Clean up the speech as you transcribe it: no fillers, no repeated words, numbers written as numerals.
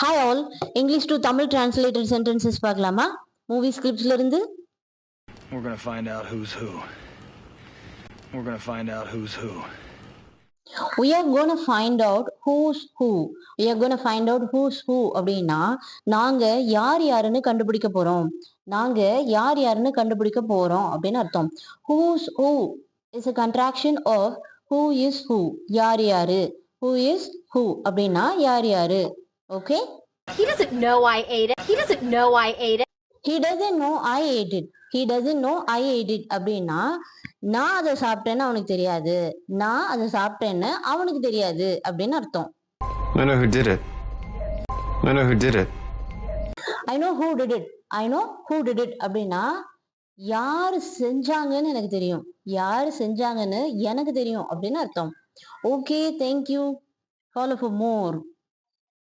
Hi all, English to Tamil translated sentences பார்க்கலாமா? Movie scriptsல இருந்து. We're going to find out who's who. We're going to find out who's who. We are going to find out who's who. We are going to find out who's who அப்படின்னா நாங்க யார் யாருன்னு கண்டுபிடிக்க போறோம். நாங்க யார் யாருன்னு கண்டுபிடிக்க போறோம் அப்படின்னு அர்த்தம். Who's who is a contraction of who is who. யார் யாரு. Who is who அப்படின்னா யார் யாரு. Okay? He doesn't know I ate it. He doesn't know I ate it. He doesn't know I ate it. He doesn't know I ate it அப்படின்னா நான் அதை சாப்பிட்டேன்னு அவனுக்கு தெரியாது. நான் அதை சாப்பிட்டேன்னு அவனுக்கு தெரியாது அப்படின்னு அர்த்தம். I know who did it. I know who did it. I know who did it. I know who did it அப்படின்னா யாரு செஞ்சாங்கன்னு எனக்கு தெரியும். யாரு செஞ்சாங்கன்னு எனக்கு தெரியும் அப்படின்னு அர்த்தம். Okay, thank you. Follow for more.